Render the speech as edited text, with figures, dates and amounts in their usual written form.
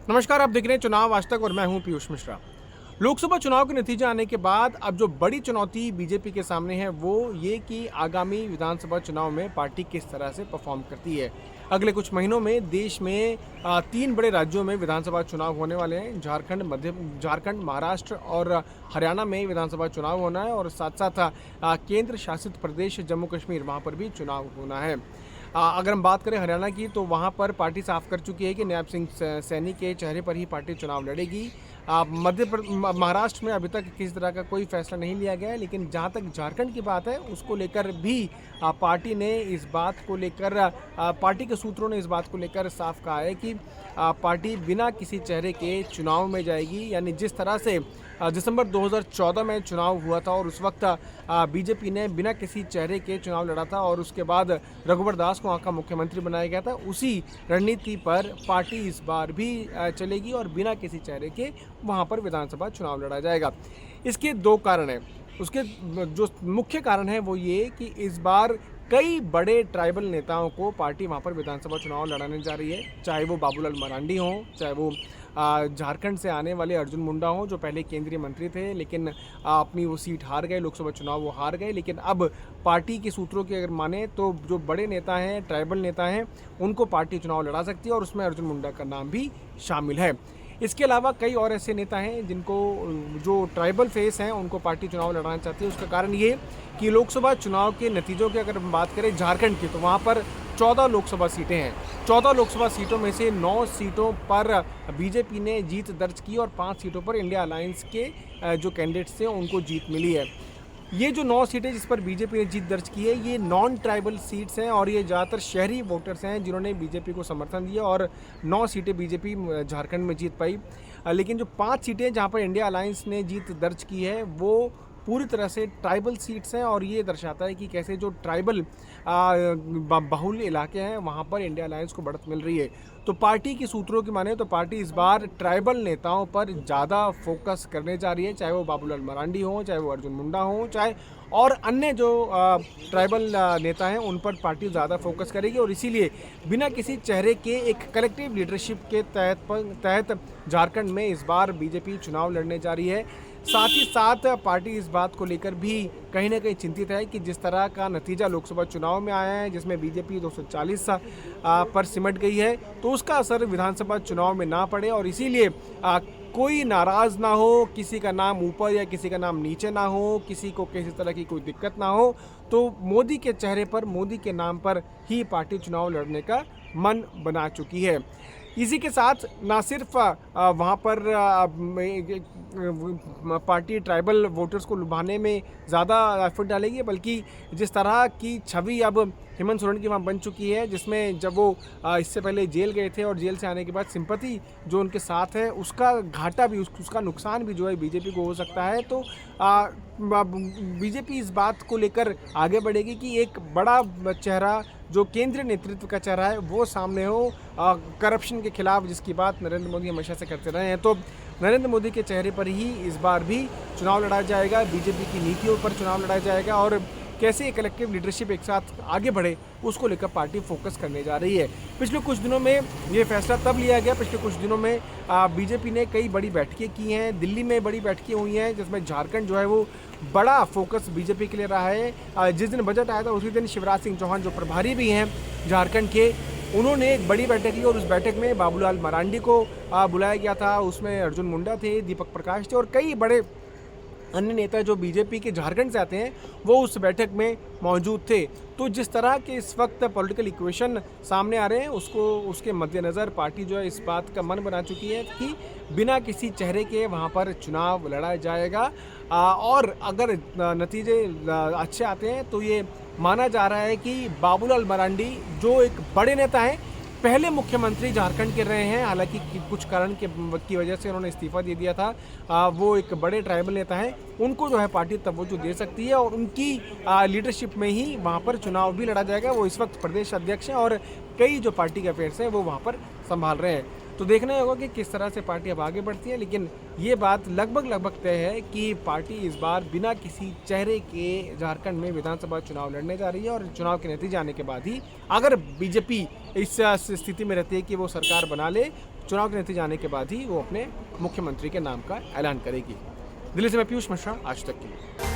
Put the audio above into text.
नमस्कार, आप देख रहे हैं चुनाव आज तक और मैं हूं पीयूष मिश्रा। लोकसभा चुनाव के नतीजे आने के बाद अब जो बड़ी चुनौती बीजेपी के सामने है वो ये कि आगामी विधानसभा चुनाव में पार्टी किस तरह से परफॉर्म करती है। अगले कुछ महीनों में देश में 3 बड़े राज्यों में विधानसभा चुनाव होने वाले हैं। झारखंड, महाराष्ट्र और हरियाणा में विधानसभा चुनाव होना है और साथ-साथ केंद्र शासित प्रदेश जम्मू कश्मीर वहाँ पर भी चुनाव होना है। अगर हम बात करें हरियाणा की तो वहाँ पर पार्टी साफ कर चुकी है कि नैब सिंह सैनी के चेहरे पर ही पार्टी चुनाव लड़ेगी। महाराष्ट्र में अभी तक किसी तरह का कोई फैसला नहीं लिया गया है, लेकिन जहाँ तक झारखंड की बात है उसको लेकर भी पार्टी ने इस बात को लेकर पार्टी के सूत्रों ने इस बात को लेकर साफ कहा है कि पार्टी बिना किसी चेहरे के चुनाव में जाएगी। यानी जिस तरह से दिसंबर 2014 में चुनाव हुआ था और उस वक्त बीजेपी ने बिना किसी चेहरे के चुनाव लड़ा था और उसके बाद रघुवर दास को वहाँ का मुख्यमंत्री बनाया गया था, उसी रणनीति पर पार्टी इस बार भी चलेगी और बिना किसी चेहरे के वहाँ पर विधानसभा चुनाव लड़ा जाएगा। इसके 2 कारण हैं। उसके जो मुख्य कारण है वो ये कि इस बार कई बड़े ट्राइबल नेताओं को पार्टी वहाँ पर विधानसभा चुनाव लड़ाने जा रही है, चाहे वो बाबूलाल मरांडी हों, चाहे वो झारखंड से आने वाले अर्जुन मुंडा हों जो पहले केंद्रीय मंत्री थे लेकिन अपनी वो सीट हार गए, लोकसभा चुनाव वो हार गए। लेकिन अब पार्टी के सूत्रों की अगर माने तो जो बड़े नेता हैं, ट्राइबल नेता हैं, उनको पार्टी चुनाव लड़ा सकती है और उसमें अर्जुन मुंडा का नाम भी शामिल है। इसके अलावा कई और ऐसे नेता हैं जिनको जो ट्राइबल फेस हैं उनको पार्टी चुनाव लड़ाना चाहती है। उसका कारण ये कि लोकसभा चुनाव के नतीजों की अगर हम बात करें झारखंड की तो वहाँ पर 14 लोकसभा सीटें हैं। 14 लोकसभा सीटों में से 9 सीटों पर बीजेपी ने जीत दर्ज की और 5 सीटों पर इंडिया अलायंस के जो कैंडिडेट्स थे उनको जीत मिली है। ये जो 9 सीटें जिस पर बीजेपी ने जीत दर्ज की है ये नॉन ट्राइबल सीट्स हैं और ये ज़्यादातर शहरी वोटर्स हैं जिन्होंने बीजेपी को समर्थन दिया और 9 सीटें बीजेपी झारखंड में जीत पाई। लेकिन जो 5 सीटें जहाँ पर इंडिया अलायंस ने जीत दर्ज की है वो पूरी तरह से ट्राइबल सीट्स हैं और ये दर्शाता है कि कैसे जो ट्राइबल बहुल इलाके हैं वहाँ पर इंडिया अलायंस को बढ़त मिल रही है। तो पार्टी की सूत्रों की माने तो पार्टी इस बार ट्राइबल नेताओं पर ज़्यादा फोकस करने जा रही है, चाहे वो बाबूलाल मरांडी हों, चाहे वो अर्जुन मुंडा हों, चाहे और अन्य जो ट्राइबल नेता हैं उन पर पार्टी ज़्यादा फोकस करेगी और इसीलिए बिना किसी चेहरे के एक कलेक्टिव लीडरशिप के तहत झारखंड में इस बार बीजेपी चुनाव लड़ने जा रही है। साथ ही साथ पार्टी इस बात को लेकर भी कहीं ना कहीं चिंतित है कि जिस तरह का नतीजा लोकसभा चुनाव में आया है जिसमें बीजेपी 240 पर सिमट गई है तो उसका असर विधानसभा चुनाव में ना पड़े और इसीलिए कोई नाराज़ ना हो, किसी का नाम ऊपर या किसी का नाम नीचे ना हो, किसी को किसी तरह की कोई दिक्कत ना हो, तो मोदी के चेहरे पर, मोदी के नाम पर ही पार्टी चुनाव लड़ने का मन बना चुकी है। इसी के साथ ना सिर्फ वहाँ पर पार्टी ट्राइबल वोटर्स को लुभाने में ज़्यादा एफर्ट डालेगी बल्कि जिस तरह की छवि अब हेमंत सोरेन की वहाँ बन चुकी है जिसमें जब वो इससे पहले जेल गए थे और जेल से आने के बाद सिंपैथी जो उनके साथ है उसका घाटा भी उसका नुकसान भी जो है बीजेपी को हो सकता है। तो बीजेपी इस बात को लेकर आगे बढ़ेगी कि एक बड़ा चेहरा जो केंद्रीय नेतृत्व का चेहरा है वो सामने हो, करप्शन के खिलाफ जिसकी बात नरेंद्र मोदी हमेशा से करते रहे हैं। तो नरेंद्र मोदी के चेहरे पर ही इस बार भी चुनाव लड़ा जाएगा, बीजेपी की नीतियों पर चुनाव लड़ा जाएगा और कैसे कलेक्टिव लीडरशिप एक साथ आगे बढ़े उसको लेकर पार्टी फोकस करने जा रही है। पिछले कुछ दिनों में ये फैसला तब लिया गया, पिछले कुछ दिनों में बीजेपी ने कई बड़ी बैठकें की हैं, दिल्ली में बड़ी बैठकें हुई हैं जिसमें झारखंड जो है वो बड़ा फोकस बीजेपी के लिए रहा है। जिस दिन बजट आया था उसी दिन शिवराज सिंह चौहान जो प्रभारी भी हैं झारखंड के, उन्होंने एक बड़ी बैठक ली और उस बैठक में बाबूलाल मरांडी को बुलाया गया था, उसमें अर्जुन मुंडा थे, दीपक प्रकाश थे और कई बड़े अन्य नेता जो बीजेपी के झारखंड से आते हैं वो उस बैठक में मौजूद थे। तो जिस तरह के इस वक्त पॉलिटिकल इक्वेशन सामने आ रहे हैं उसके मद्देनज़र पार्टी जो है इस बात का मन बना चुकी है कि बिना किसी चेहरे के वहाँ पर चुनाव लड़ा जाएगा और अगर नतीजे अच्छे आते हैं तो ये माना जा रहा है कि बाबूलाल मरांडी जो एक बड़े नेता हैं, पहले मुख्यमंत्री झारखंड के रहे हैं, हालांकि कुछ कारण की वजह से उन्होंने इस्तीफा दे दिया था, वो एक बड़े ट्राइबल नेता हैं, उनको जो है पार्टी तवज्जो दे सकती है और उनकी लीडरशिप में ही वहाँ पर चुनाव भी लड़ा जाएगा। वो इस वक्त प्रदेश अध्यक्ष हैं और कई जो पार्टी के अफेयर्स हैं वो वहाँ पर संभाल रहे हैं। तो देखना होगा कि किस तरह से पार्टी अब आगे बढ़ती है, लेकिन ये बात लगभग तय है कि पार्टी इस बार बिना किसी चेहरे के झारखंड में विधानसभा चुनाव लड़ने जा रही है और चुनाव के नतीजे आने के बाद ही अगर बीजेपी इस स्थिति में रहती है कि वो सरकार बना ले चुनाव के नतीजे आने के बाद ही वो अपने मुख्यमंत्री के नाम का ऐलान करेगी। दिल्ली से मैं पीयूष मिश्रा, आज तक के लिए।